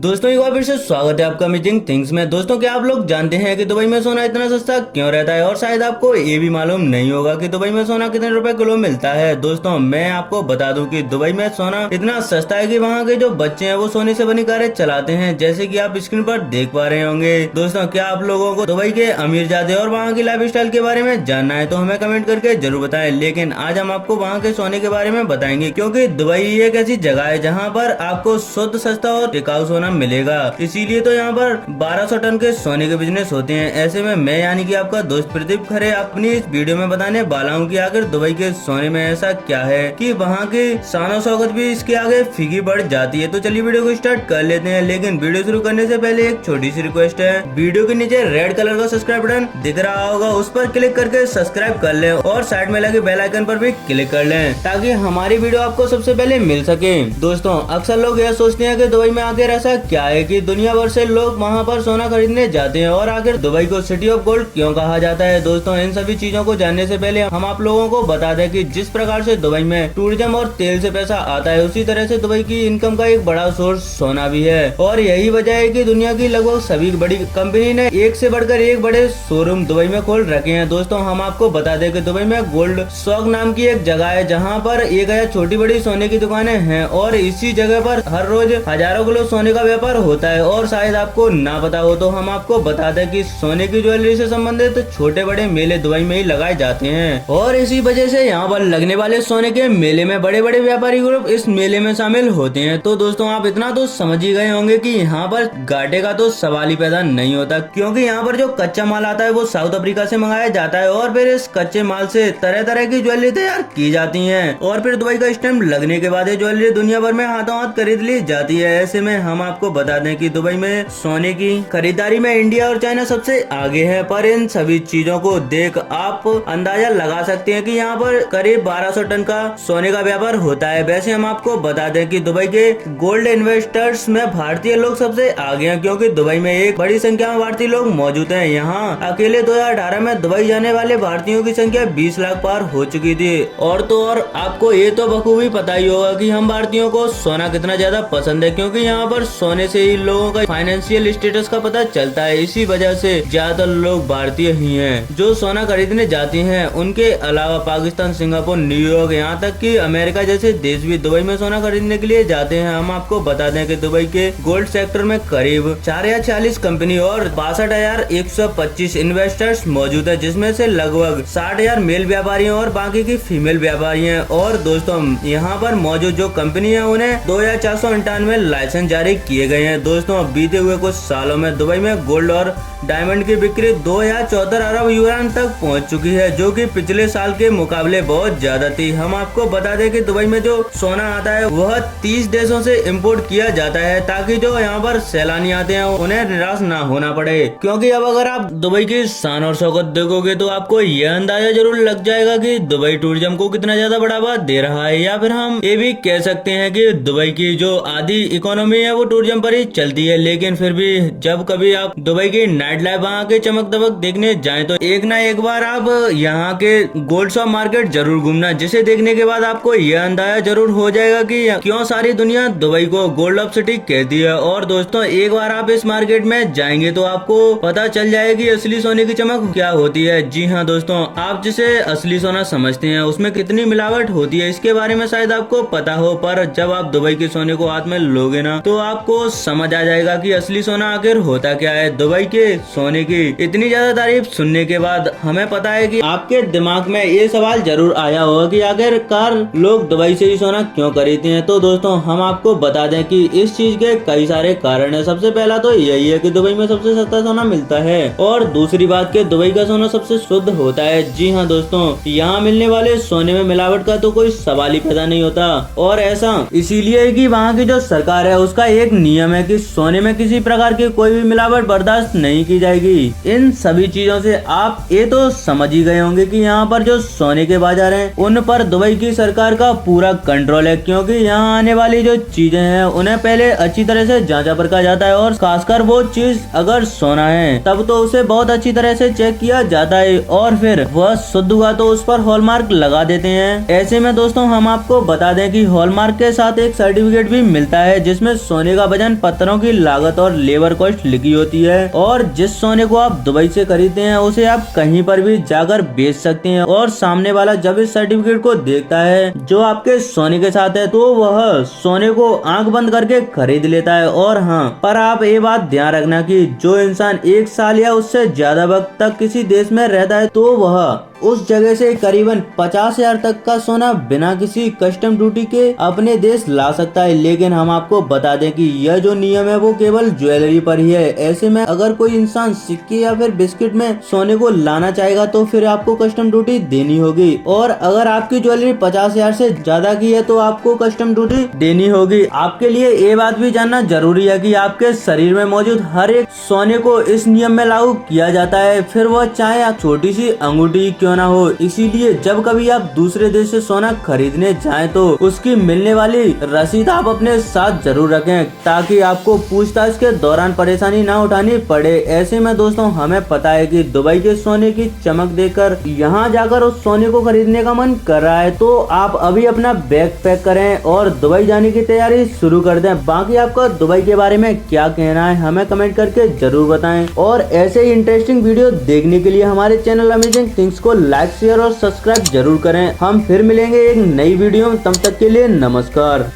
दोस्तों एक बार फिर से स्वागत है आपका अमेजिंग थिंग्स में। दोस्तों क्या आप लोग जानते हैं कि दुबई में सोना इतना सस्ता क्यों रहता है, और शायद आपको ये भी मालूम नहीं होगा कि दुबई में सोना कितने रुपए किलो मिलता है। दोस्तों मैं आपको बता दूं कि दुबई में सोना इतना सस्ता है कि वहाँ के जो बच्चे हैं वो सोने से बनी कारें चलाते हैं, जैसे कि आप स्क्रीन पर देख पा रहे होंगे। दोस्तों क्या आप लोगों को दुबई के अमीरजादे और वहाँ की लाइफ स्टाइल के बारे में जानना है तो हमें कमेंट करके जरूर बताएं। लेकिन आज हम आपको वहाँ के सोने के बारे में बताएंगे, क्योंकि दुबई एक ऐसी जगह है जहाँ पर आपको शुद्ध, सस्ता और टिकाऊ सोना मिलेगा। इसीलिए तो यहाँ पर 1200 टन के सोने के बिजनेस होते हैं। ऐसे में मैं यानी कि आपका दोस्त प्रदीप खरे अपनी इस वीडियो में बताने वाला हूँ कि आखिर दुबई के सोने में ऐसा क्या है कि वहाँ की शान शौकत भी इसके आगे फीकी बढ़ जाती है। तो चलिए वीडियो को स्टार्ट कर लेते हैं। लेकिन वीडियो शुरू करने से पहले एक छोटी सी रिक्वेस्ट है, वीडियो के नीचे रेड कलर का सब्सक्राइब बटन दिख रहा होगा, उस पर क्लिक करके सब्सक्राइब कर लें और साइड में लगे बेल आइकन पर भी क्लिक कर लें ताकि हमारी वीडियो आपको सबसे पहले मिल सके। दोस्तों अक्सर लोग यह सोचते हैं कि दुबई में आखिर ऐसा क्या है कि दुनिया भर से लोग वहाँ पर सोना खरीदने जाते हैं, और आखिर दुबई को सिटी ऑफ गोल्ड क्यों कहा जाता है। दोस्तों इन सभी चीजों को जानने से पहले हम आप लोगों को बता दें कि जिस प्रकार से दुबई में टूरिज्म और तेल से पैसा आता है, उसी तरह से दुबई की इनकम का एक बड़ा सोर्स सोना भी है। और यही वजह है कि दुनिया की लगभग सभी बड़ी कंपनी ने एक से बढ़कर एक बड़े शोरूम दुबई में खोल रखे हैं। दोस्तों हम आपको बता दें कि दुबई में गोल्ड शॉक नाम की एक जगह है जहाँ पर 1000 छोटी बड़ी सोने की दुकानें हैं, और इसी जगह पर हर रोज हजारों किलो सोने का व्यापार होता है। और शायद आपको ना पता हो तो हम आपको बता दें कि सोने की ज्वेलरी से संबंधित छोटे बड़े मेले दुबई में ही लगाए जाते हैं, और इसी वजह से यहाँ पर लगने वाले सोने के मेले में बड़े बड़े व्यापारी ग्रुप इस मेले में शामिल होते हैं। तो दोस्तों आप इतना तो समझ ही गए होंगे कि यहाँ पर घाटे का तो सवाल ही पैदा नहीं होता, क्योंकि यहाँ पर जो कच्चा माल आता है वो साउथ अफ्रीका से मंगाया जाता है, और फिर इस कच्चे माल से तरह तरह की ज्वेलरी तैयार की जाती है, और फिर दुबई का स्टैंप लगने के बाद ये ज्वेलरी दुनिया भर में हाथों हाथ खरीद ली जाती है। ऐसे में हम आपको बता दें कि दुबई में सोने की खरीदारी में इंडिया और चाइना सबसे आगे है, पर इन सभी चीजों को देख आप अंदाजा लगा सकते हैं कि यहाँ पर करीब 1200 टन का सोने का व्यापार होता है। वैसे हम आपको बता दें कि दुबई के गोल्ड इन्वेस्टर्स में भारतीय लोग सबसे आगे हैं, क्योंकि दुबई में एक बड़ी संख्या में भारतीय लोग मौजूद हैं। यहाँ अकेले 2018 में दुबई जाने वाले भारतीयों की संख्या 20 लाख पार हो चुकी थी। और तो और आपको ये तो बखूबी पता ही होगा कि हम भारतीयों को सोना कितना ज्यादा पसंद है, क्योंकि यहाँ पर सोने से ही लोगों का फाइनेंशियल स्टेटस का पता चलता है। इसी वजह से ज्यादातर लोग भारतीय ही हैं जो सोना खरीदने जाते हैं। उनके अलावा पाकिस्तान, सिंगापुर, न्यूयॉर्क, यहाँ तक कि अमेरिका जैसे देश भी दुबई में सोना खरीदने के लिए जाते हैं। हम आपको बता दें कि दुबई के गोल्ड सेक्टर में करीब 4040 कंपनी और 62,125 इन्वेस्टर्स मौजूद है, जिसमें से लगभग 60,000 मेल व्यापारी और बाकी की फीमेल व्यापारी हैं। और दोस्तों यहाँ पर मौजूद जो कंपनी है उन्हें 2498 लाइसेंस जारी किए गए हैं। दोस्तों बीते हुए कुछ सालों में दुबई में गोल्ड और डायमंड की बिक्री 2074 अरब यूआन तक पहुंच चुकी है, जो कि पिछले साल के मुकाबले बहुत ज्यादा थी। हम आपको बता दें कि दुबई में जो सोना आता है वह 30 देशों से इंपोर्ट किया जाता है, ताकि जो यहाँ पर सैलानी आते हैं उन्हें निराश ना होना पड़े। क्योंकि अब अगर आप दुबई की शान और शौकत देखोगे तो आपको यह अंदाजा जरूर लग जाएगा कि दुबई टूरिज्म को कितना ज्यादा बढ़ावा दे रहा है, या फिर हम ये भी कह सकते हैं कि दुबई की जो आधी इकोनॉमी है वो टूरिज्म पर ही चलती है। लेकिन फिर भी जब कभी आप दुबई की नाइट लाइफ, वहाँ के चमक दमक देखने जाएं तो एक ना एक बार आप यहाँ के गोल्ड शॉप मार्केट जरूर घूमना, जिसे देखने के बाद आपको यह अंदाजा जरूर हो जाएगा कि क्यों सारी दुनिया दुबई को गोल्ड ऑफ सिटी कहती है। और दोस्तों एक बार आप इस मार्केट में जाएंगे तो आपको पता चल जाएगी असली सोने की चमक क्या होती है। जी हाँ दोस्तों, आप जिसे असली सोना समझते हैं उसमें कितनी मिलावट होती है इसके बारे में शायद आपको पता हो, पर जब आप दुबई के सोने को हाथ में लोगे ना तो आपको समझ आ जाएगा कि असली सोना आखिर होता क्या है। दुबई के सोने की इतनी ज्यादा तारीफ सुनने के बाद हमें पता है कि आपके दिमाग में ये सवाल जरूर आया होगा कि आखिरकार लोग दुबई से ही सोना क्यों खरीदते हैं। तो दोस्तों हम आपको बता दें कि इस चीज के कई सारे कारण है। सबसे पहला तो यही है कि दुबई में सबसे सस्ता सोना मिलता है, और दूसरी बात कि दुबई का सोना सबसे शुद्ध होता है। जी हाँ दोस्तों, यहाँ मिलने वाले सोने में मिलावट का तो कोई सवाल ही पैदा नहीं होता, और ऐसा इसीलिए कि वहाँ की जो सरकार है उसका एक नियम है कि सोने में किसी प्रकार की कोई भी मिलावट बर्दाश्त नहीं की जाएगी। इन सभी चीजों से आप ये तो समझ ही गए होंगे कि यहाँ पर जो सोने के बाजार हैं उन पर दुबई की सरकार का पूरा कंट्रोल है, क्योंकि यहाँ आने वाली जो चीजें हैं उन्हें पहले अच्छी तरह से जांचा परखा जाता है, और खासकर वो चीज अगर सोना है तब तो उसे बहुत अच्छी तरह से चेक किया जाता है, और फिर वह शुद्ध हुआ तो उस पर हॉलमार्क लगा देते हैं। ऐसे में दोस्तों हम आपको बता दें कि हॉलमार्क के साथ एक सर्टिफिकेट भी मिलता है जिसमें सोने का वजन, पत्थरों की लागत और लेबर कॉस्ट लिखी होती है। और जिस सोने को आप दुबई से खरीदते हैं उसे आप कहीं पर भी जाकर बेच सकते हैं, और सामने वाला जब इस सर्टिफिकेट को देखता है जो आपके सोने के साथ है तो वह सोने को आंख बंद करके खरीद लेता है। और हाँ, पर आप ये बात ध्यान रखना कि जो इंसान 1 साल या उससे ज्यादा वक्त तक किसी देश में रहता है तो वह उस जगह से करीबन 50,000 तक का सोना बिना किसी कस्टम ड्यूटी के अपने देश ला सकता है। लेकिन हम आपको बता दें कि यह जो नियम है वो केवल ज्वेलरी पर ही है। ऐसे में अगर कोई इंसान सिक्के या फिर बिस्किट में सोने को लाना चाहेगा तो फिर आपको कस्टम ड्यूटी देनी होगी, और अगर आपकी ज्वेलरी 50,000 से ज्यादा की है तो आपको कस्टम ड्यूटी देनी होगी। आपके लिए ये बात भी जानना जरूरी है कि आपके शरीर में मौजूद हर एक सोने को इस नियम में लागू किया जाता है, फिर वह चाहे आप छोटी सी अंगूठी क्यों ना हो। इसीलिए जब कभी आप दूसरे देश से सोना खरीदने जाएं तो उसकी मिलने वाली रसीद आप अपने साथ जरूर रखें, ताकि आपको पूछताछ के दौरान परेशानी ना उठानी पड़े। ऐसे में दोस्तों हमें पता है कि दुबई के सोने की चमक देखकर यहाँ जाकर उस सोने को खरीदने का मन कर रहा है, तो आप अभी अपना बैग पैक करें और दुबई जाने की तैयारी शुरू कर दें। बाकी आपका दुबई के बारे में क्या कहना है हमें कमेंट करके जरूर बताएं, और ऐसे ही इंटरेस्टिंग वीडियो देखने के लिए हमारे चैनल अमेजिंग थिंग्स को लाइक, शेयर और सब्सक्राइब जरूर करें। हम फिर मिलेंगे एक नई वीडियो में, तब तक के लिए नमस्कार।